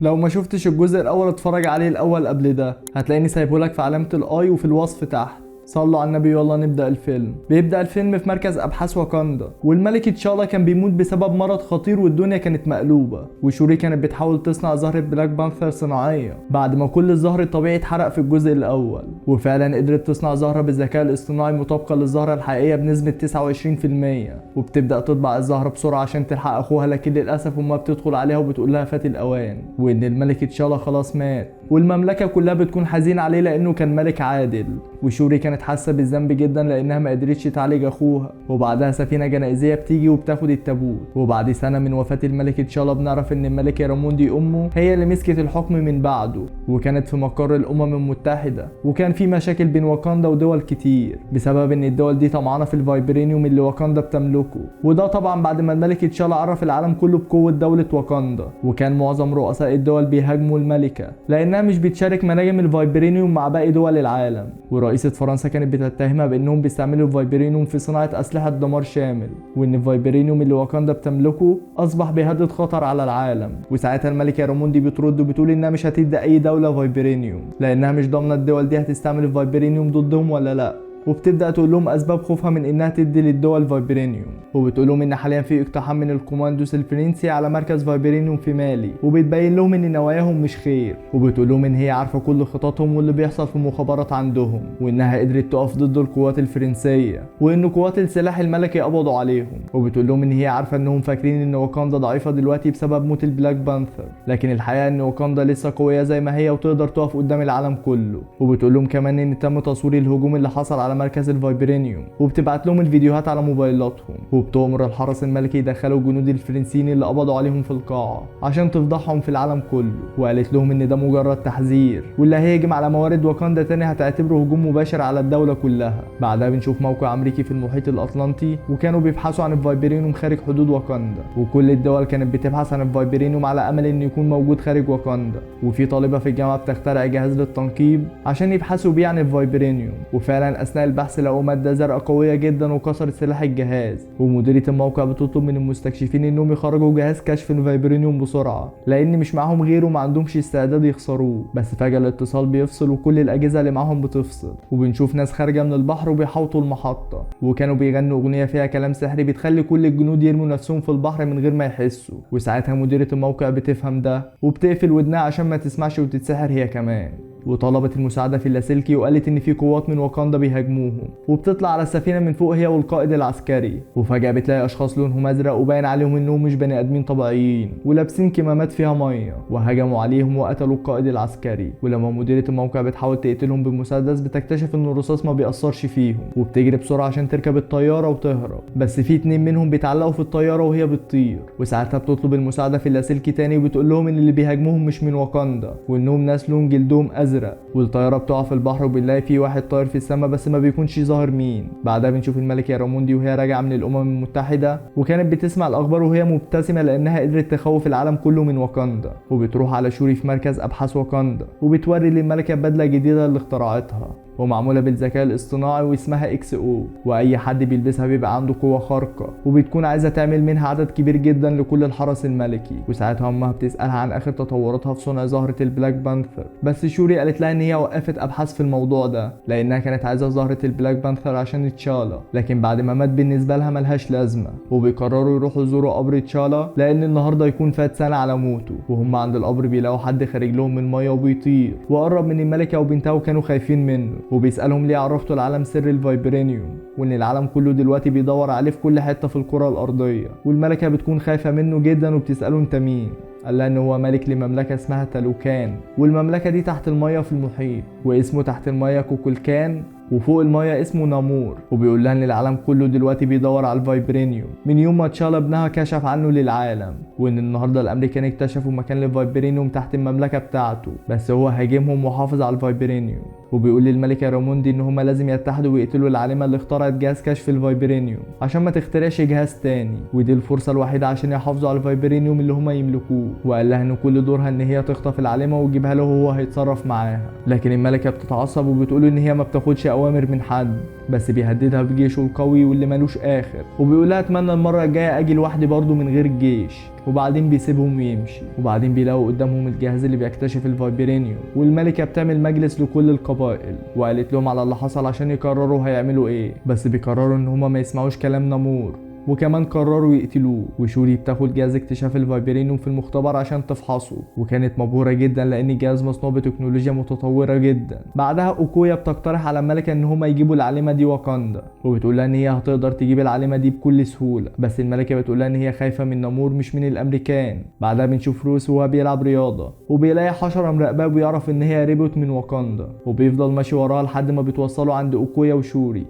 لو ما شفتش الجزء الاول اتفرج عليه الاول قبل ده. هتلاقيني سايبهولك في علامة الاي وفي الوصف تحت. صلوا على النبي يلا نبدأ الفيلم. بيبدأ الفيلم في مركز أبحاث واكاندا، والملك تشالا كان بيموت بسبب مرض خطير والدنيا كانت مقلوبة، وشوري كانت بتحاول تصنع زهرة بلاك بانثر صناعية بعد ما كل الزهر الطبيعي اتحرق في الجزء الأول. وفعلا قدرت تصنع زهرة بالذكاء الاصطناعي مطابقة للزهرة الحقيقية بنسبة 29%، وبتبدأ تطبع الزهرة بسرعة عشان تلحق أخوها، لكن للأسف أمها بتدخل عليها وبتقول لها فات الأوان، وإن الملك تشالا خلاص مات، والمملكة كلها بتكون حزينة عليه لأنه كان ملك عادل. وشوري كانت حاسة بالذنب جدا لأنها ما قدرتش تعالج أخوها. وبعدها سفينة جنائزية بتيجي وبتاخد التابوت، وبعد سنة من وفاة الملك تشالا بنعرف إن الملكة راموندي أمه هي اللي مسكت الحكم من بعده، وكانت في مقر الأمم المتحدة. وكان في مشاكل بين واكاندا ودول كتير بسبب إن الدول دي طمعانة في الفايبرينيوم اللي واكاندا بتملكه، وده طبعا بعد ما الملك تشالا عرف العالم كله بقوة دولة واكاندا. وكان معظم رؤساء الدول بيهاجموا الملكة لأنها مش بتشارك مناجم الفايبرينيوم مع باقي دول العالم. ورئيسة فرنسا كانت بتتهمها بانهم بيستعملوا الفايبرينيوم في صناعة اسلحة دمار شامل، وان الفايبرينيوم اللي واكاندا بتملكه اصبح بيهدد خطر على العالم. وساعتها الملكة راموندي بترد وبتقول انها مش هتدي اي دولة فايبرينيوم لانها مش ضامنة الدول دي هتستعمل الفايبرينيوم ضدهم ولا لا. وبتبدا تقول لهم اسباب خوفها من انها تدي للدول فايبرينيوم، وبتقول لهم ان حاليا في اقتحام من الكوماندوس الفرنسي على مركز فايبرينيوم في مالي، وبتبين لهم ان نواياهم مش خير، وبتقول لهم ان هي عارفه كل خططهم واللي بيحصل في المخابرات عندهم، وانها قدرت تقف ضد القوات الفرنسيه، وان قوات السلاح الملكي قبضوا عليهم. وبتقول لهم ان هي عارفه انهم فاكرين ان واكاندا ضعيفه دلوقتي بسبب موت البلاك بانثر، لكن الحقيقه ان واكاندا لسه قويه زي ما هي وتقدر تقف قدام العالم كله. وبتقول لهم كمان ان تم تصوير الهجوم اللي حصل على مركز الفايبرينيوم، وبتبعت لهم الفيديوهات على موبايلاتهم، وبتؤمر الحرس الملكي يدخلوا الجنود الفرنسيين اللي قبضوا عليهم في القاعه عشان تفضحهم في العالم كله. وقالت لهم ان ده مجرد تحذير، واللي هيهجم على موارد واكاندا تاني هتعتبره هجوم مباشر على الدوله كلها. بعدها بنشوف موقع امريكي في المحيط الاطلنطي، وكانوا بيبحثوا عن الفايبرينيوم خارج حدود واكاندا، وكل الدول كانت بتبحث عن الفايبرينيوم على امل انه يكون موجود خارج واكاندا. وفي طالبه في الجامعه بتخترع جهاز للتنقيب عشان يبحثوا بيه عن الفايبرينيوم، وفعلا اثناء البحث لقوا ماده زرقاء قويه جدا وكسرت سلاح الجهاز. ومديره الموقع بتطلب من المستكشفين انهم يخرجوا جهاز كشف الفايبرينيوم بسرعه لان مش معاهم غيره وما عندهمش استعداد يخسروه. بس فجاه الاتصال بيفصل وكل الاجهزه اللي معاهم بتفصل، وبنشوف ناس خارجه من البحر وبيحاوطوا المحطه، وكانوا بيغنوا اغنيه فيها كلام سحري بتخلي كل الجنود يرموا نفسهم في البحر من غير ما يحسوا. وساعتها مديره الموقع بتفهم ده وبتقفل ودنها عشان ما تسمعش وتتسحر هي كمان، وطلبت المساعدة في اللاسلكي وقالت ان في قوات من واكاندا بيهاجموهم. وبتطلع على السفينة من فوق هي والقائد العسكري، وفجأة بتلاقي اشخاص لونهم ازرق وباين عليهم انهم مش بني ادمين طبيعيين ولابسين كمامات فيها مية، وهجموا عليهم وقتلوا القائد العسكري. ولما مديرة الموقع بتحاول تقتلهم بالمسدس بتكتشف ان الرصاص ما بيأثرش فيهم، وبتجري بسرعة عشان تركب الطيارة وتهرب. بس في اتنين منهم بيتعلقوا في الطيارة وهي بتطير، وساعتها بتطلب المساعدة في اللاسلكي تاني وبتقول لهم ان اللي بيهاجموهم مش من واكاندا وانهم ناس لون جلدهم ازرق. والطياره بتقع في البحر وبنلاقي في واحد طاير في السماء بس ما بيكونش ظاهر مين. بعدها بنشوف الملكه راموندي وهي راجعه من الامم المتحده، وكانت بتسمع الاخبار وهي مبتسمه لانها قدرت تخوف العالم كله من واكاندا. وبتروح على شوري في مركز ابحاث واكاندا وبتوري للملكه بدله جديده اللي اخترعتها ومعموله بالذكاء الاصطناعي واسمها اكس او، واي حد بيلبسها بيبقى عنده قوه خارقه، وبتكون عايزه تعمل منها عدد كبير جدا لكل الحرس الملكي. وساعتها امها بتسالها عن اخر تطوراتها في صنع زهره البلاك بانثر، بس شوري قالت لها ان هي وقفت ابحاث في الموضوع ده لانها كانت عايزه زهره البلاك بانثر عشان تشالا، لكن بعد ما مات بالنسبه لها ملهاش لازمه. وبيقرروا يروحوا يزوروا قبر تشالا لان النهارده يكون فات سنه على موته، وهم عند القبر بيلاقوا حد خارج لهم من الميه وبيطير وقرب من الملكه وبنتها وكانوا خايفين منه، وبيسالهم ليه عرفتوا العالم سر الفايبرينيوم وان العالم كله دلوقتي بيدور عليه في كل حته في الكره الارضيه. والملكه بتكون خايفه منه جدا وبتساله انت مين؟ قال لها ان هو ملك لمملكه اسمها تالوكان، والمملكه دي تحت الميه في المحيط، واسمه تحت الميه كوكولكان، وفوق المايه اسمه نامور. وبيقول لها ان العالم كله دلوقتي بيدور على الفايبرينيوم من يوم ما تشالا ابنها كشف عنه للعالم، وان النهارده الامريكان اكتشفوا مكان للفايبرينيوم تحت المملكه بتاعته، بس هو هاجمهم وحافظ على الفايبرينيوم. وبيقول للملكه راموندي ان هما لازم يتحدوا ويقتلوا العالمه اللي اخترعت جهاز كشف الفايبرينيوم عشان ما تخترعش جهاز تاني، ودي الفرصه الوحيده عشان يحافظوا على الفايبرينيوم اللي هما يملكوه. وقال لها ان كل دورها ان هي تخطف العالمه وتجيبها له وهو هيتصرف معاها، لكن الملكه بتتعصب وبتقول ان هي ما بتاخدش اوامر من حد، بس بيهددها بجيشه القوي واللي ملوش اخر، وبيقول لها اتمنى المره الجايه اجي لوحدي برضه من غير جيش. وبعدين بيسيبهم ويمشي. وبعدين بيلاقوا قدامهم الجهاز اللي بيكتشف الفايبرينيوم، والملكة بتعمل مجلس لكل القبائل وقالت لهم على اللي حصل عشان يقرروا هيعملوا ايه، بس بيقرروا ان هما ما يسمعوش كلام نمور، وكمان قرروا يقتلوه. وشوري بتاخد جهاز اكتشاف الفايبرينيوم في المختبر عشان تفحصه، وكانت مبهوره جدا لان الجهاز مصنوع بتكنولوجيا متطوره جدا. بعدها اوكويا بتقترح على الملكه ان هما يجيبوا العالمه دي واكاندا، وبتقول لها ان هي هتقدر تجيب العالمه دي بكل سهوله، بس الملكه بتقول لها ان هي خايفه من نمور مش من الامريكان. بعدها بنشوف روس وهو بيلعب رياضه، وبيلاقي حشره مراقباه وبيعرف ان هي ريبوت من واكاندا، وبيفضل ماشي وراها لحد ما بيتوصلوا عند اوكويا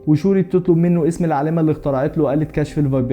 وشوري بتطلب منه اسم العالمه اللي اخترعت له آلة كشف الفايبرينيوم.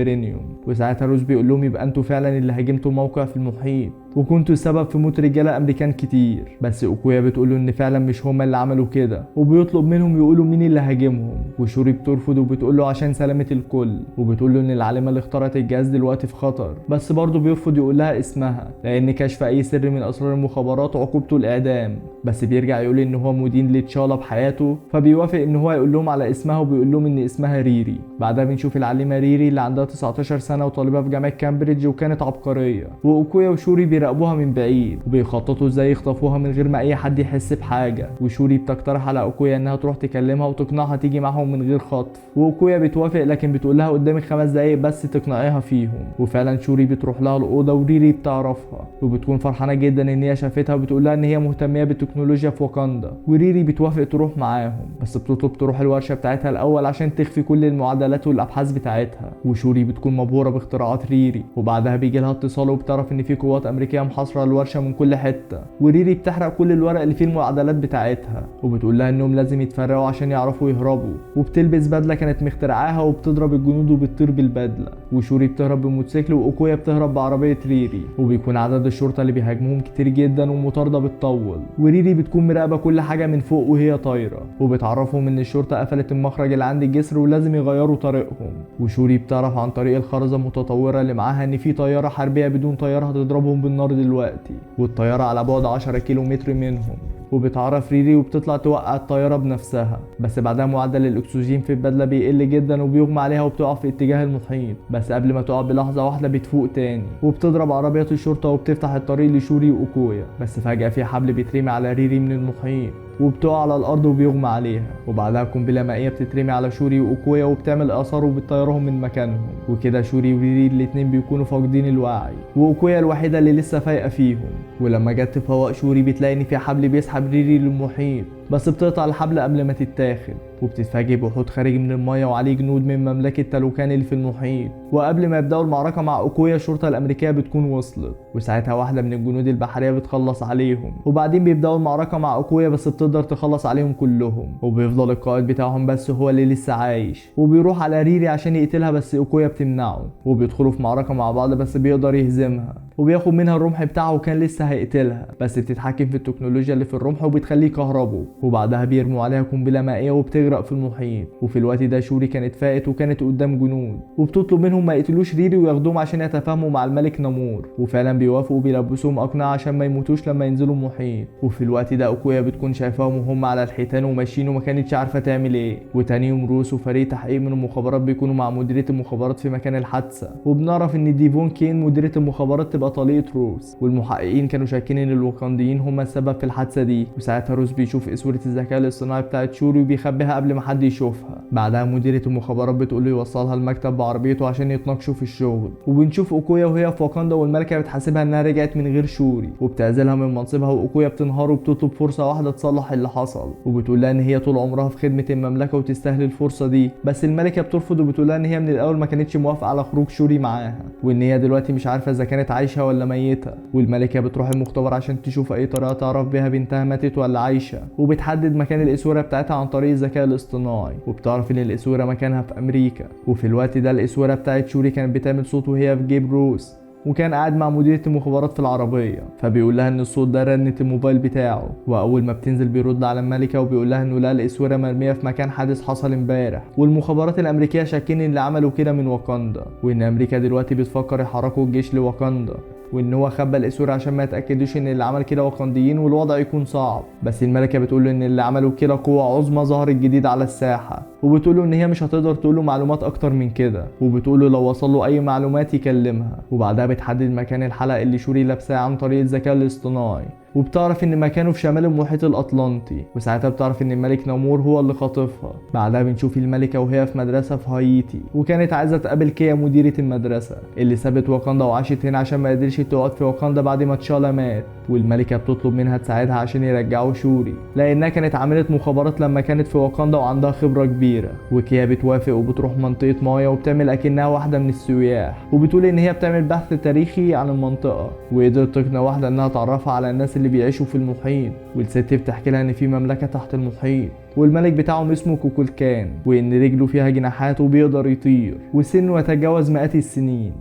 وساعتها روز بيقول لهم يبقى انتوا فعلا اللي هاجمتوا موقع في المحيط وكنتوا السبب في موت رجاله امريكان كتير. بس اوكويا بتقول له ان فعلا مش هما اللي عملوا كده، وبيطلب منهم يقولوا مين اللي هاجمهم. وشوري بترفض وبتقول له عشان سلامه الكل، وبتقول له ان العالمه اللي اخترعت الجهاز دلوقتي في خطر، بس برضه بيرفض يقول لها اسمها لان كشف اي سر من اسرار المخابرات عقوبته الاعدام. بس بيرجع يقول ان هو مدين لتشالا بحياته، فبيوافق ان هو يقول لهم على اسمها، وبيقول لهم ان اسمها ريري. بعدها بنشوف العالمه ريري اللي عندها 19 سنه وطالبه في جامعه كامبريدج وكانت عبقريه، واوكويا وشوري بيراقبوها من بعيد وبيخططوا ازاي يخطفوها من غير ما اي حد يحس بحاجه. وشوري بتقترح على اوكويا انها تروح تكلمها وتقنعها تيجي معاهم من غير خطف، واوكويا بتوافق لكن بتقول لها قدامك 5 دقايق بس تقنعيها فيهم. وفعلا شوري بتروح لها الاوضه وريري بتعرفها وبتكون فرحانه جدا ان هي شافتها، وبتقول لها ان هي مهتميه بالتكنولوجيا في واكاندا. وريري بتوافق تروح معاهم، بس بتطلب تروح الورشه بتاعتها الاول عشان تخفي كل المعادلات والابحاث بتاعتها. وشوري بتكون مبهوره باختراعات ريري، وبعدها بيجي لها اتصال وبتعرف ان في قوات امريكيه محاصره الورشه من كل حته. وريري بتحرق كل الورق اللي فيه المعادلات بتاعتها، وبتقول لها انهم لازم يتفرقوا عشان يعرفوا يهربوا. وبتلبس بدله كانت مخترعاها وبتضرب الجنود وبتطير بالبدله. وشوري بتهرب بموتوسيكل واوكويا بتهرب بعربيه ريري. وبيكون عدد الشرطه اللي بيهاجموهم كتير جدا والمطارده بتطول، وريري بتكون مراقبه كل حاجه من فوق وهي طايره، وبتعرفهم ان الشرطه قفلت المخرج اللي عند الجسر ولازم يغيروا طريقهم. وشوري بتعرف عن طريق الخرزه المتطوره اللي معاها ان في طياره حربيه بدون طياره هتضربهم بالنار دلوقتي، والطياره على بعد 10 كيلومتر منهم. وبتعرف ريري وبتطلع توقع الطياره بنفسها، بس بعدها معدل الاكسجين في البدله بيقل جدا وبيغمى عليها وبتقع في اتجاه المحيط. بس قبل ما تقع بلحظه واحده بتفوق تاني، وبتضرب عربيات الشرطه وبتفتح الطريق لشوري واوكويا. بس فجاه في حبل بيترمي على ريري من المحيط وبتقع على الارض وبيغمى عليها، وبعدها قنبله مائيه بتترمي على شوري واوكويا وبتعمل اثار وبتطيرهم من مكانهم. وكده شوري وريري الاتنين بيكونوا فاقدين الوعي، واوكويا الوحيده اللي لسه فايقه فيهم. ولما جت تفوق شوري بتلاقي ان في حبل بيسحب ريري للمحيط، بس بتقطع الحبل قبل ما تتاخد، وبتتفاجئ بحوت خارج من الميه وعليه جنود من مملكه تالوكان اللي في المحيط. وقبل ما يبداوا المعركه مع اوكويا الشرطه الامريكيه بتكون وصلت، وساعتها واحده من الجنود البحريه بتخلص عليهم. وبعدين بيبداوا المعركه مع اوكويا بس بتقدر تخلص عليهم كلهم، وبيفضل القائد بتاعهم بس هو اللي لسه عايش، وبيروح على ريري عشان يقتلها بس اوكويا بتمنعه. وبيدخلوا في معركه مع بعض بس بيقدر يهزمها، وبياخد منها الرمح بتاعه وكان لسه هيقتلها، بس بتتحكم في التكنولوجيا اللي في الرمح وبتخليه كهربه. وبعدها بيرموا عليها قنبله مائيه وبتغرق في المحيط. وفي الوقت ده شوري كانت فاقت وكانت قدام جنود، وبتطلب منهم ما يقتلوش ريري وياخدوهم عشان يتفاهموا مع الملك نمور. وفعلا بيوافقوا وبيلبسوهم اقنعه عشان ما يموتوش لما ينزلوا المحيط. وفي الوقت ده اوكويا بتكون شايفاهم وهم على الحيتان وماشيين وما كانتش عارفه تعمل ايه. وتاني يوم روس وفريق تحقيق من المخابرات بيكونوا مع مديريه المخابرات في مكان الحادثه، وبنعرف ان ديفون كين مديريه المخابرات تبقى طليقه روس، والمحققين كانوا شاكين ان الوكنديين هم السبب في الحادثه دي. وساعتها روس بيشوف اسوره الذكاء الاصطناعي بتاعت شوري وبيخبيها قبل ما حد يشوفها. بعدها مديريه المخابرات بتقول له يوصلها المكتب بعربيته عشان يتناقشوا في الشغل. وبنشوف اوكويا وهي في واكاندا والملكه بتحاسبها انها رجعت من غير شوري وبتعزلها من منصبها، واوكويا بتنهار وبتطلب فرصه واحده تصلح اللي حصل، وبتقول لها ان هي طول عمرها في خدمه المملكه وتستاهل الفرصه دي. بس الملكه بترفض وبتقول لها ان هي من الاول ما كانتش موافقه على خروج شوري معاها، وان هي دلوقتي مش عارفه اذا كانت عايشه ولا ميته. والملكه بتروح المختبر عشان تشوف اي طريقه تعرف بيها بنتها ماتت ولا عايشه، وبتحدد مكان الاسوره بتاعتها عن طريق الذكاء الاصطناعي، وبتعرف ان الاسوره مكانها في امريكا. وفي الوقت ده الاسوره بتاعت شوري كانت بتعمل صوت وهي في جيب روس، وكان قاعد مع مديرة المخابرات في العربية، فبيقول لها ان الصوت ده رنة الموبايل بتاعه. واول ما بتنزل بيرد على الملكة وبيقول لها انه لقى الاسوره مرمية في مكان حادث حصل امبارح، والمخابرات الامريكية شاكين ان اللي عملوا كده من واكاندا، وان امريكا دلوقتي بتفكر يحركوا الجيش لواكاندا. وان هو خبى الاسود عشان ما يتاكدوش ان اللي عمل كده واكنديين والوضع يكون صعب. بس الملكه بتقول له ان اللي عملوا كده قوه عظمى ظهرت جديد على الساحه، وبتقول له ان هي مش هتقدر تقول له معلومات اكتر من كده، وبتقول له لو وصل له اي معلومات يكلمها. وبعدها بتحدد مكان الحلقه اللي شوري لابساه عن طريق الذكاء الاصطناعي، وبتعرف ان مكانه في شمال المحيط الاطلنطي، وساعتها بتعرف ان الملك نامور هو اللي خاطفها. بعدها بنشوف الملكه وهي في مدرسه في هايتي، وكانت عايزه تقابل كيا مديره المدرسه اللي سابت واكاندا وعاشت هنا عشان ما قدرش تقعد في واكاندا بعد ما تشالا مات. والملكه بتطلب منها تساعدها عشان يرجعوا شوري، لانها كانت عامله مخابرات لما كانت في واكاندا وعندها خبره كبيره. وكيا بتوافق وبتروح منطقه مايا وبتعمل اكنها واحده من السياح، وبتقول ان هي بتعمل بحث تاريخي عن المنطقه، وقدرت تقنع واحده انها تعرفها على الناس اللي بيعيشوا في المحيط. والست بتحكي لها ان في مملكه تحت المحيط، والملك بتاعهم اسمه كوكولكان، وان رجله فيها جناحات وبيقدر يطير، وسنه يتجاوز مئات السنين.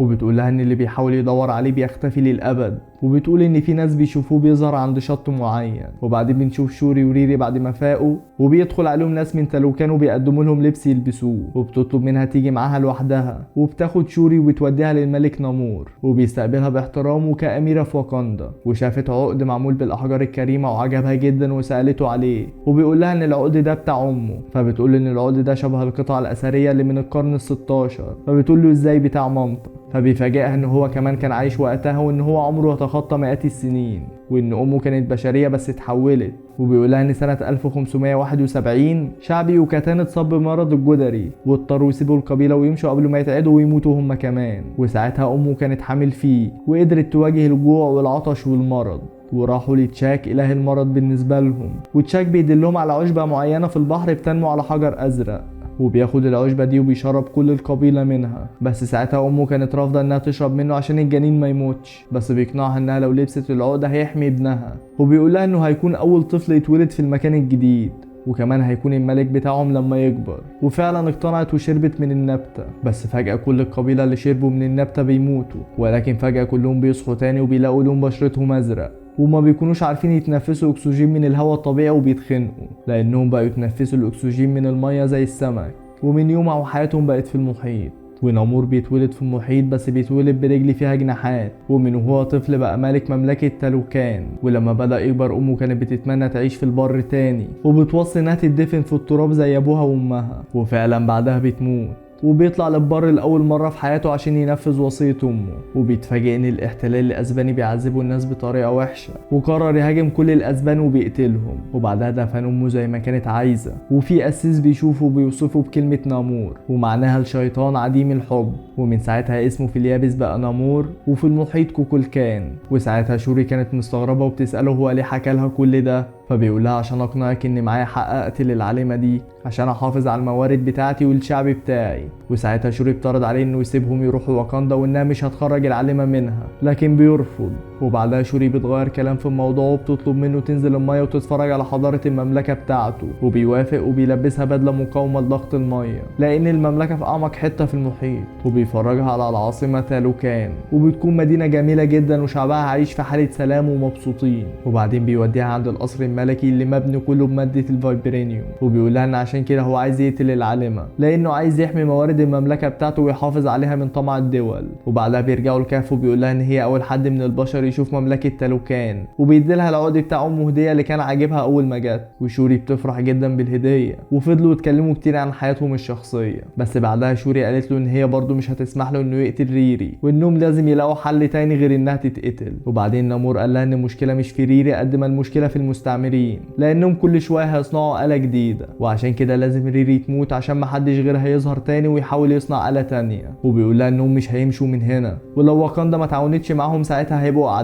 وبتقول لها ان اللي بيحاول يدور عليه بيختفي للابد، وبتقول ان في ناس بيشوفوه بيظهر عند شط معين. وبعدين بنشوف شوري وريري بعد ما فاقوا، وبيدخل عليهم ناس من تلوكان وبيقدموا لهم لبس يلبسوه، وبتطلب منها تيجي معاها لوحدها، وبتاخد شوري وبتوديها للملك نامور، وبيستقبلها باحترام كأميرة في واكاندا. وشافت عقد معمول بالاحجار الكريمه وعجبها جدا وسالته عليه، وبيقول لها ان العقد ده بتاع امه، فبتقول ان العقد ده شبه القطع الاثريه اللي من القرن ال16، فبتقول له ازاي بتاع مامتك. فبيفاجئها ان هو كمان كان عايش وقتها، وان هو عمره يتخطى مئات السنين، وان امه كانت بشريه بس اتحولت. وبيقولها ان سنه 1571 شعب يوكاتان اتصاب بمرض الجدري، واضطروا يسيبوا القبيله ويمشوا قبل ما يتعدوا ويموتوا هم كمان. وساعتها امه كانت حامل فيه، وقدرت تواجه الجوع والعطش والمرض، وراحوا لتشاك اله المرض بالنسبه لهم. وتشاك بيدلهم على عشبه معينه في البحر بتنمو على حجر ازرق، وبياخد العشبة دي وبيشرب كل القبيلة منها. بس ساعتها امه كانت رافضة انها تشرب منه عشان الجنين ما يموتش، بس بيقنعها انها لو لبست العقدة هيحمي ابنها، وبيقولها انه هيكون اول طفل يتولد في المكان الجديد، وكمان هيكون الملك بتاعهم لما يكبر. وفعلا اقتنعت وشربت من النبتة. بس فجأة كل القبيلة اللي شربوا من النبتة بيموتوا، ولكن فجأة كلهم بيصحوا تاني وبيلاقوا لون بشرتهم ازرق، وما بيكونوش عارفين يتنفسوا اكسجين من الهواء الطبيعي وبيتخنقوا، لانهم بقوا يتنفسوا الاكسجين من المية زي السمك. ومن يومها وحياتهم بقت في المحيط. ونامور بيتولد في المحيط، بس بيتولد برجل فيها جناحات، ومن وهو طفل بقى ملك مملكة تلوكان. ولما بدأ يكبر امه كانت بتتمنى تعيش في البر تاني، وبتوصي انها تدفن في التراب زي ابوها وامها، وفعلا بعدها بتموت. وبيطلع للبر لأول مرة في حياته عشان ينفذ وصية أمه، وبيتفاجئ إن الاحتلال الأسباني بيعذبوا الناس بطريقة وحشة، وقرر يهاجم كل الأسبان وبيقتلهم. وبعدها دفن أمه زي ما كانت عايزة. وفي قسيس بيشوفه وبيوصفه بكلمة نامور، ومعناها الشيطان عديم الحب. ومن ساعتها اسمه في اليابس بقى نامور، وفي المحيط كوكولكان. وساعتها شوري كانت مستغربة وبتسأله هو ليه حكى لها كل ده، فبيقولها عشان اقنعك ان معايا حق اقتل العالمة دي عشان احافظ على الموارد بتاعتي والشعب بتاعي. وساعتها شوري بتعرض عليه انه يسيبهم يروحوا واكاندا وانها مش هتخرج العالمة منها، لكن بيرفض. وبعدها شوري بتغير كلام في الموضوع وبتطلب منه تنزل المية وتتفرج على حضارة المملكة بتاعته، وبيوافق وبيلبسها بدلة مقاومة لضغط المية لان المملكة في اعمق حتة في المحيط. وبيفرجها على العاصمة تالوكان، وبتكون مدينة جميلة جدا وشعبها عايش في حالة سلام ومبسوطين. وبعدين بيوديها عند القصر الملكي اللي مبني كله بمادة الفايبرينيوم، وبيقولها ان عشان كده هو عايز يقتل العالمة لانه عايز يحمي موارد المملكة بتاعته ويحافظ عليها من طمع الدول. وبعدها بيرجعوا الكهف وبيقولها ان هي اول حد من البشر يشوف مملكة تالوكان، وبيديلها العقد بتاع امه هدية اللي كان عاجبها اول ما جت. وشوري بتفرح جدا بالهدية، وفضلوا يتكلموا كتير عن حياتهم الشخصية. بس بعدها شوري قالت له ان هي برضه مش هتسمح له انه يقتل ريري، وانهم لازم يلاقوا حل تاني غير انها تتقتل. وبعدين نامور قال لها ان المشكلة مش في ريري قد ما المشكلة في المستعمرين، لانهم كل شويه هيصنعوا آلة جديدة، وعشان كده لازم ريري تموت عشان محدش غيرها يظهر تاني ويحاول يصنع آلة تانية. وبيقول لها انهم مش هيمشوا من هنا، ولو واكاندا ما تعاونتش معاهم ساعتها هيبقوا اعدائهم،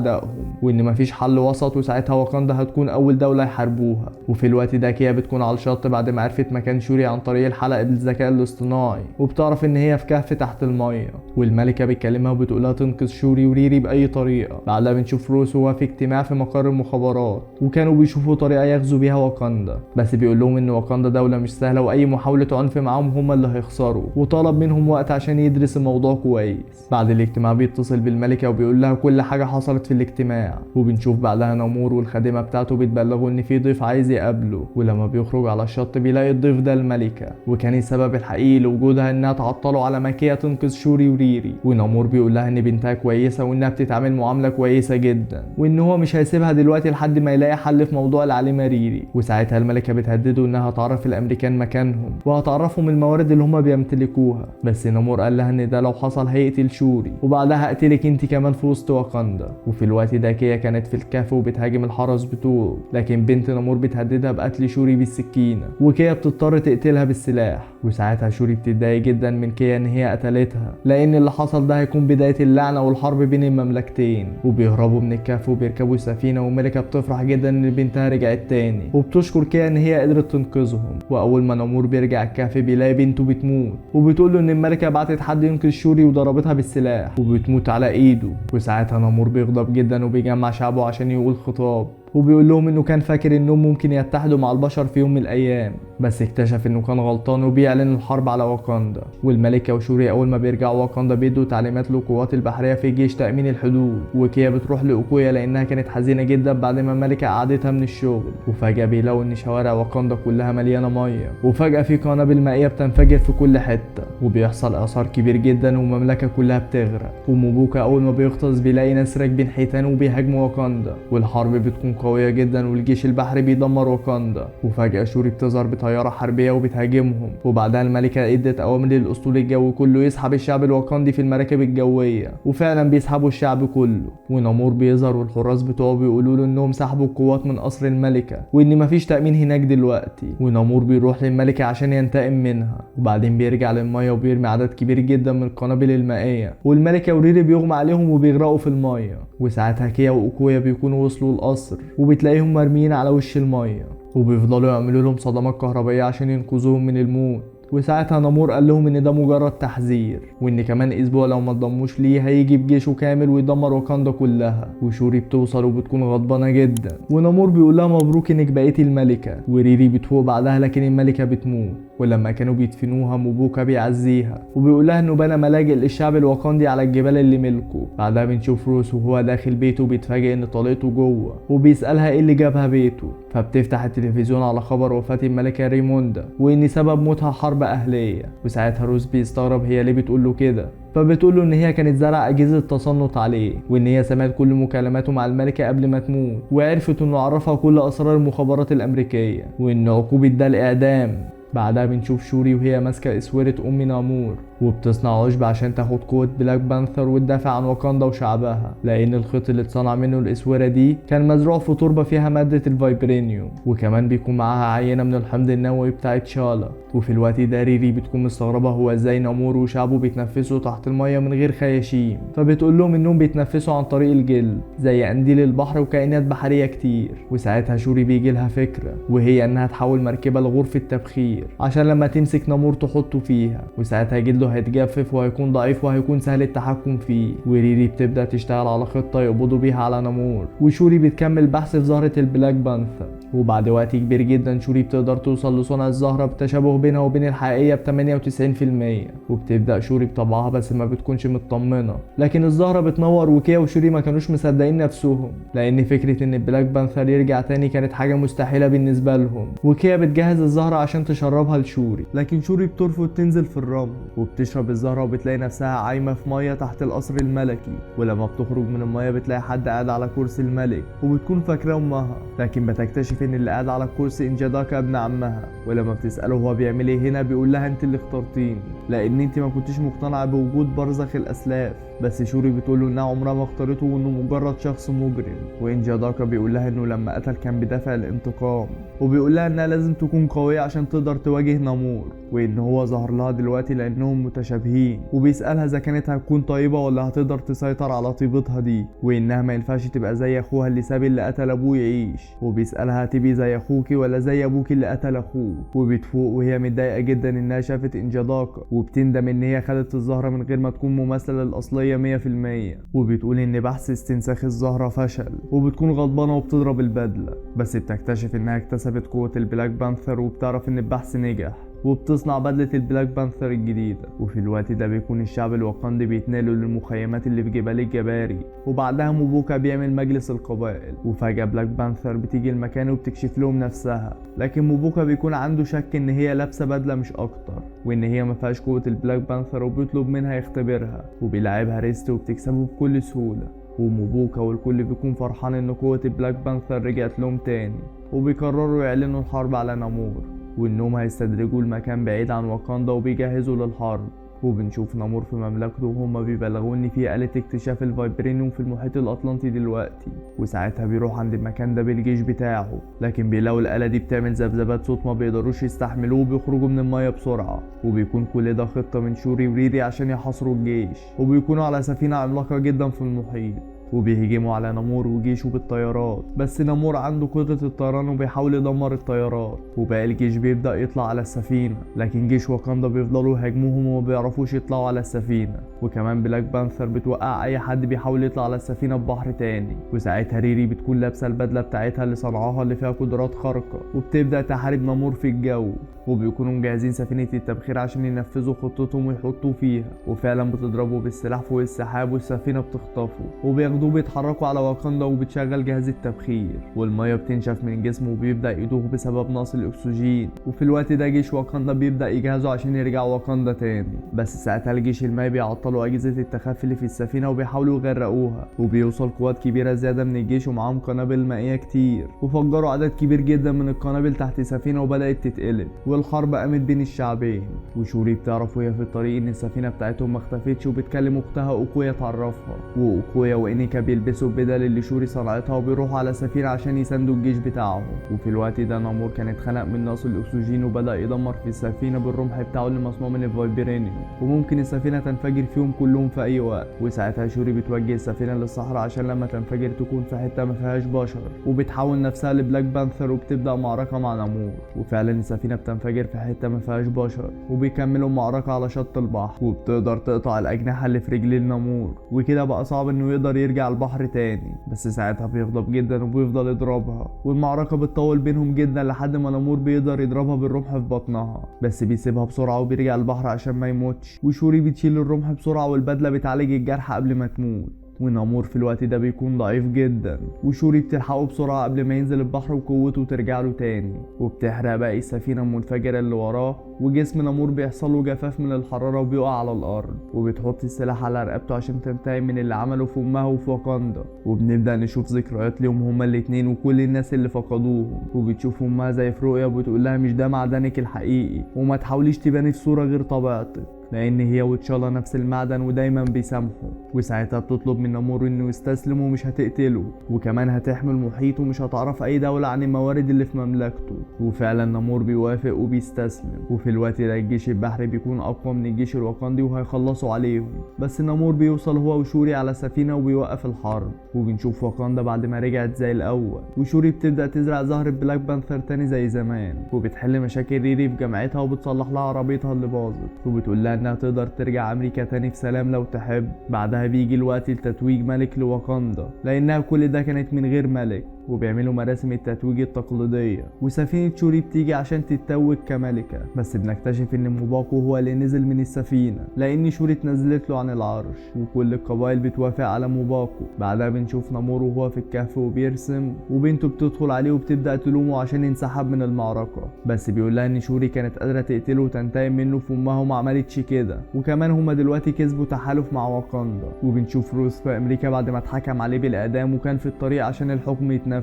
وان مفيش حل وسط، وساعتها واكاندا هتكون اول دولة يحاربوها. وفي الوقت ده كيا بتكون على الشط بعد ما عرفت مكان شوري عن طريق الحلقة بالذكاء الاصطناعي، وبتعرف ان هي في كهف تحت المية. والملكة بتكلمها وبتقولها تنقذ شوري وريري بأي طريقة. بعدها بنشوف روس وهو في اجتماع في مقر المخابرات، وكانوا بيشوفوا يشوفوا طريقة يغزو بيها واكاندا، بس بيقول لهم ان واكاندا دولة مش سهلة واي محاولة عنف معاهم هم اللي هيخسروا، وطلب منهم وقت عشان يدرس الموضوع كويس. بعد الاجتماع بيتصل بالملكة وبيقول لها كل حاجة حصلت في الاجتماع، وبنشوف بعدها نمور والخادمة بتاعته بيتبلغوا ان في ضيف عايز يقابله، ولما بيخرج على الشط بيلاقي الضيف ده الملكة، وكان السبب الحقيقي لوجودها انها تعطله على ماكية تنقذ شوري وريري. ونمور بيقول لها ان بنتها كويسة وانها بتتعامل معاملة كويسة جدا، وان هو مش هيسيبها دلوقتي لحد ما يلاقي حل في موضوع العالمة ريري. وساعتها الملكة بتهدده انها تعرف الامريكان مكانهم وهتعرفهم الموارد اللي هم بيمتلكوها، بس نمور قال لها ان ده لو حصل هيقتل شوري، وبعدها هقتلك انت كمان في وسط واكاندا. وفي الوقت ده كيا كانت في الكهف وبتهاجم الحرس بتوعه، لكن بنت نمور بتهددها بقتل شوري بالسكينة، وكيا بتضطر تقتلها بالسلاح. وساعتها شوري بتتضايق جدا من كيا ان هي قتلتها، لان اللي حصل ده هيكون بداية اللعنة والحرب بين المملكتين. وبيهربوا من الكهف وبيركبوا سفينة، وملكة بتفرح جدا ان بنتها رجعت تاني، وبتشكر كيا ان هي قدرت تنقذهم. واول ما نمور بيرجع الكهف بيلاقي بنته بتموت، وبتقول له ان الملكة بعتت حد ينقذ شوري وضربتها بالسلاح وبتموت على ايده. وساعتها نمور بيغضب جدا وبيجمع شعبه عشان يقول خطاب، وبيقول لهم انه كان فاكر انهم ممكن يتحدوا مع البشر في يوم من الايام، بس اكتشف انه كان غلطان وبيعلن الحرب على واكاندا. والملكة وشوري اول ما بيرجعوا واكاندا بيدوا تعليمات للقوات البحرية في جيش تأمين الحدود. وكيا بتروح لأوكويا لانها كانت حزينة جدا بعد ما الملكة قعدتها من الشغل. وفجأة بيلاقوا ان شوارع واكاندا كلها مليانة مية، وفجأة في قنابل مائية بتنفجر في كل حتة، وبيحصل اثار كبير جدا والمملكة كلها بتغرق. وموبوكا اول ما بيغطس بيلاقي ناس راكبين حيتان وبيهاجموا واكاندا، والحرب بتكون قوية جدا والجيش البحري بيدمر واكاندا. وفجأة شوري بتظهر بطيارة حربية وبتهاجمهم، وبعدها الملكة ادت اوامر للاسطول الجوي كله يسحب الشعب الواكاندي في المراكب الجوية، وفعلا بيسحبوا الشعب كله. ونمور بيظهر والحراس بتوعه بيقولوا له انهم سحبوا القوات من قصر الملكة وان مفيش تأمين هناك دلوقتي. ونمور بيروح للملكة عشان ينتقم منها، وبعدين بيرجع للمية وبيرمي عدد كبير جدا من القنابل المائية، والملكة وريري بيغمى عليهم وبيغرقوا في المية. وساعتها كيا واوكويا بيكونوا وصلوا القصر وبتلاقيهم مرميين على وش المية، وبيفضلوا يعملوا لهم صدمات كهربائية عشان ينقذوهم من الموت. وساعتها نمور قال لهم ان ده مجرد تحذير، وان كمان اسبوع لو ما اتضموش ليه هيجي بجيشه كامل ويدمر واكاندا كلها. وشوري بتوصل وبتكون غضبانه جدا، ونمور بيقول لها مبروك انك بقيتي الملكه. وريري بتفوق بعدها لكن الملكه بتموت. ولما كانوا بيدفنوها موبوكا بيعزيها وبيقول لها انه بنى ملاجئ للشعب الواكاندي على الجبال اللي ملكه. بعدها بنشوف روس وهو داخل بيته بيتفاجئ ان طليقته جوه، وبيسالها ايه اللي جابها بيته. فبتفتح التلفزيون على خبر وفاة الملكه ريموندا وان سبب موتها حرب اهليه. وساعتها روس بيستغرب هي ليه بتقول له كده، فبتقول له ان هي كانت زرع اجهزه تصنت عليه، وان هي سمعت كل مكالماته مع الملكه قبل ما تموت، وعرفت انه عرفها كل اسرار المخابرات الامريكيه، وان عقوبه ده الاعدام. بعدها بنشوف شوري وهي ماسكه اسوره ام نامور وبتصنع عشب عشان تاخد قوه بلاك بانثر وتدافع عن واكاندا وشعبها، لان الخيط اللي اتصنع منه الاسوره دي كان مزروع في تربه فيها ماده الفايبرينيوم، وكمان بيكون معاها عينه من الحمض النووي بتاع تشالا. وفي الوقت ده ريري بتكون مستغربه هو ازاي نامور وشعبه بيتنفسوا تحت الميه من غير خياشيم، فبتقول لهم انهم بيتنفسوا عن طريق الجلد زي قنديل البحر وكائنات بحريه كتير. وساعتها شوري بيجي لها فكره، وهي انها تحول مركبه لغرفه تبخير عشان لما تمسك نامور تحطه فيها، وساعتها جلده هيتجفف وهيكون ضعيف وهيكون سهل التحكم فيه. وريري بتبدا تشتغل على خطه يقبضوا بيها على نامور، وشوري بتكمل بحث في زهره البلاك بانثر. وبعد وقت كبير جدا شوري بتقدر توصل لصنع الزهره بتشابه بينها وبين الحقيقيه ب 98%. وبتبدا شوري بطبعها بس ما بتكونش مطمنه، لكن الزهره بتنور. وكيا وشوري ما كانوش مصدقين نفسهم، لان فكره ان البلاك بانثر يرجع تاني كانت حاجه مستحيله بالنسبه لهم. وكيا بتجهز الزهره عشان تشربها لشوري، لكن شوري بترفض تنزل في الرمل وبتشرب الزهره وبتلاقي نفسها عايمه في ميه تحت القصر الملكي. ولما بتخرج من الميه بتلاقي حد قاعد على كرسي الملك وبتكون فاكره امها، لكن بتكتشف ان اللي قاعد على الكرسي انجاداكا ابن عمها. ولما بتساله هو بيعمل ايه هنا بيقول لها انت اللي اخترتيني لان انت ما كنتيش مقتنعه بوجود برزخ الاسلاف. بس شوري بتقول له انها عمرها ما اختارته وانه مجرد شخص مجرم. وانجاداكا بيقول لها انه لما قتل كان بدافع الانتقام، وبيقول لها انها لازم تكون قويه عشان تقدر تواجه نامور، وان هو ظهر لها دلوقتي لانهم متشابهين. وبيسالها اذا كانت هتكون طيبه ولا هتقدر تسيطر على طيبتها دي، وانها ما ينفعش تبقى زي اخوها اللي ساب اللي قتل ابوه يعيش. وبيسالها هتبقي زي اخوكي ولا زي ابوك اللي قتل اخوه. وبتفوق وهي متضايقه جدا انها شافت انجاداكا، وبتندم ان هي خدت الزهره من غير ما تكون مماثله للاصليه صحية 100%، وبتقول ان بحث استنساخ الزهرة فشل، وبتكون غضبانة وبتضرب البدلة، بس بتكتشف انها اكتسبت قوة البلاك بانثر وبتعرف ان البحث نجح، وبتصنع بدلة البلاك بانثر الجديدة. وفي الوقت ده بيكون الشعب الواكندي بيتنقلوا للمخيمات اللي في جبال الجباري، وبعدها موبوكا بيعمل مجلس القبائل، وفجأة بلاك بانثر بتيجي المكان وبتكشف لهم نفسها، لكن موبوكا بيكون عنده شك ان هي لابسة بدلة مش اكتر، وان هي مفيهاش قوة البلاك بانثر، وبيطلب منها يختبرها، وبيلعبها ريست وبتكسبه بكل سهولة. وموبوكا والكل بيكون فرحان ان قوة البلاك بانثر رجعت لهم تاني، وبيقرروا يعلنوا الحرب على نامور، وانهم هيستدرجوا المكان بعيد عن واكاندا وبيجهزوا للحرب. وبنشوف نامور في مملكته وهما بيبلغوا ان في آلة اكتشاف الفايبرينيوم في المحيط الاطلنطي دلوقتي، وساعتها بيروح عند المكان ده بالجيش بتاعه، لكن بيلاقوا الآلة دي بتعمل ذبذبات صوت ما بيقدروش يستحملوه وبيخرجوا من المية بسرعة. وبيكون كل ده خطة من شوري وريري عشان يحاصروا الجيش، وبيكونوا على سفينة عملاقة جدا في المحيط، وبيهجموا على نامور وجيشه بالطيارات، بس نامور عنده قدرة الطيران وبيحاول يدمر الطيارات، وباقي الجيش بيبدأ يطلع على السفينة، لكن جيش واكاندا بيفضلوا يهاجموهم وما بيعرفوش يطلعوا على السفينة. وكمان بلاك بانثر بتوقع اي حد بيحاول يطلع على السفينة ببحر تاني، وساعتها ريري بتكون لابسة البدلة بتاعتها اللي صنعوها اللي فيها قدرات خارقة، وبتبدأ تحارب نامور في الجو، وبيكونوا مجهزين سفينة التبخير عشان ينفذوا خطتهم ويحطوه فيها، وفعلا بتضربوا بالسلاح فوق السحاب والسفينة بتخطفه، وبياخدوه بيتحركوا على واكاندا وبتشغل جهاز التبخير، والمية بتنشف من جسمه وبيبدأ يدوخ بسبب نقص الأكسجين. وفي الوقت ده جيش واكاندا بيبدأ يجهزوا عشان يرجعوا واكاندا تاني، بس ساعتها الجيش المائي بيعطلوا أجهزة التخفي اللي في السفينة وبيحاولوا يغرقوها، وبيوصل قوات كبيرة زيادة من الجيش ومعاهم قنابل مائية كتير، وفجروا عدد كبير جدا من القنابل تحت السفينة وبدأت تتقلب، والحرب قامت بين الشعبين. وشوري بتعرف وهي في الطريق ان السفينة بتاعتهم ما اختفتش، وبتكلم اختها اوكويا تعرفها، واوكويا وانيكا بيلبسوا البدل اللي شوري صنعتها وبيروحوا على السفينة عشان يساندوا الجيش بتاعهم. وفي الوقت ده نامور كان اتخنق من نقص الاكسجين وبدأ يدمر في السفينة بالرمح بتاعه اللي مصنوع من الفايبرينيوم، وممكن السفينة تنفجر فيهم كلهم في اي وقت. وساعتها شوري بتوجه السفينة للصحراء عشان لما تنفجر تكون في حتة ما فيهاش بشر، وبتحول نفسها لبلاك بانثر وبتبدأ معركة مع نامور. وفعلا السفينة بتنفجر في حتة ما فيهاش بشر، وبيكملوا معركة على شط البحر، وبتقدر تقطع الأجنحة اللي في رجل النامور، وكده بقى صعب انه يقدر يرجع البحر تاني. بس ساعتها بيغضب جدا وبيفضل يضربها، والمعركة بتطول بينهم جدا لحد ما نامور بيقدر يضربها بالرمح في بطنها، بس بيسيبها بسرعة وبيرجع البحر عشان ما يموتش. وشوري بتشيل الرمح بسرعة والبدلة بتعالج الجرح قبل ما تموت. ونامور في الوقت ده بيكون ضعيف جدا، وشوري بتلحقه بسرعة قبل ما ينزل البحر وقوته ترجع له تاني، وبتحرق باقي السفينة المنفجرة اللي وراه، وجسم نامور بيحصل له جفاف من الحرارة وبيقع على الأرض، وبتحط السلاح على رقبته عشان تنتهي من اللي عمله في أمها وفي واكاندا. وبنبدأ نشوف ذكريات ليهم هما الاتنين وكل الناس اللي فقدوهم، وبتشوف أمها زي في رؤيا وبتقول لها مش ده معدنك الحقيقي، وما تحاوليش تباني في صورة غير طبيعتك، لان هي وتشالا نفس المعدن ودايما بيسامحوا. وساعتها بتطلب من نامور انه يستسلم ومش هتقتله، وكمان هتحمي المحيط ومش هتعرف اي دولة عن الموارد اللي في مملكته. وفعلا نامور بيوافق وبيستسلم. وفي الوقت ده الجيش البحري بيكون اقوى من الجيش الواكندي وهيخلصوا عليهم، بس نامور بيوصل هو وشوري على سفينة وبيوقف الحرب. وبنشوف واكاندا بعد ما رجعت زي الاول، وشوري بتبدأ تزرع زهرة بلاك بانثر تاني زي زمان، وبتحل مشاكل ريري في جامعتها وبتصلح لها عربيتها اللي باظت، وبتقول لها انها تقدر ترجع امريكا تاني في سلام لو تحب. بعدها بيجي الوقت لتتويج ملك لواكاندا، لانها كل ده كانت من غير ملك، وبيعملوا مراسم التتويج التقليدية، وسفينة شوري بتيجي عشان تتوج كملكة، بس بنكتشف ان موباكو هو اللي نزل من السفينة لان شوري اتنزلت له عن العرش، وكل القبائل بتوافق على موباكو. بعدها بنشوف نامور وهو في الكهف وبيرسم، وبنته بتدخل عليه وبتبدأ تلومه عشان ينسحب من المعركة، بس بيقول لها ان شوري كانت قادرة تقتله وتنتقم منه في امها وما عملتش كده، وكمان هما دلوقتي كسبوا تحالف مع واكاندا. وبنشوف روس في امريكا بعد ما اتحكم عليه بالاعدام وكان في الطريق عشان الحكم يتنفذ،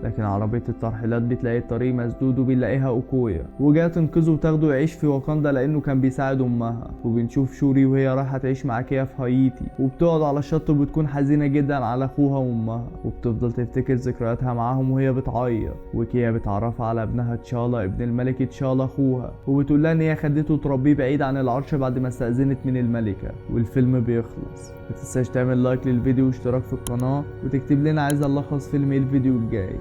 لكن عربية الترحيلات بتلاقي الطريق مسدود وبنلاقيها اوكويا وجايه تنقذه وتاخده يعيش في واكاندا لانه كان بيساعد امها. وبنشوف شوري وهي رايحه تعيش مع كيا في هايتي، وبتقعد على الشط وبتكون حزينه جدا على اخوها وامها، وبتفضل تفتكر ذكرياتها معاهم وهي بتعيط. وكيا بتعرفها على ابنها تشالا ابن الملك تشالا اخوها، وبتقول لها ان هي خدته تربيه بعيد عن العرش بعد ما استأذنت من الملكة. والفيلم بيخلص. متنساش تعمل لايك للفيديو واشتراك في القناة، وتكتب لنا عايز الخص فيلم ايه الفيديو الجاي.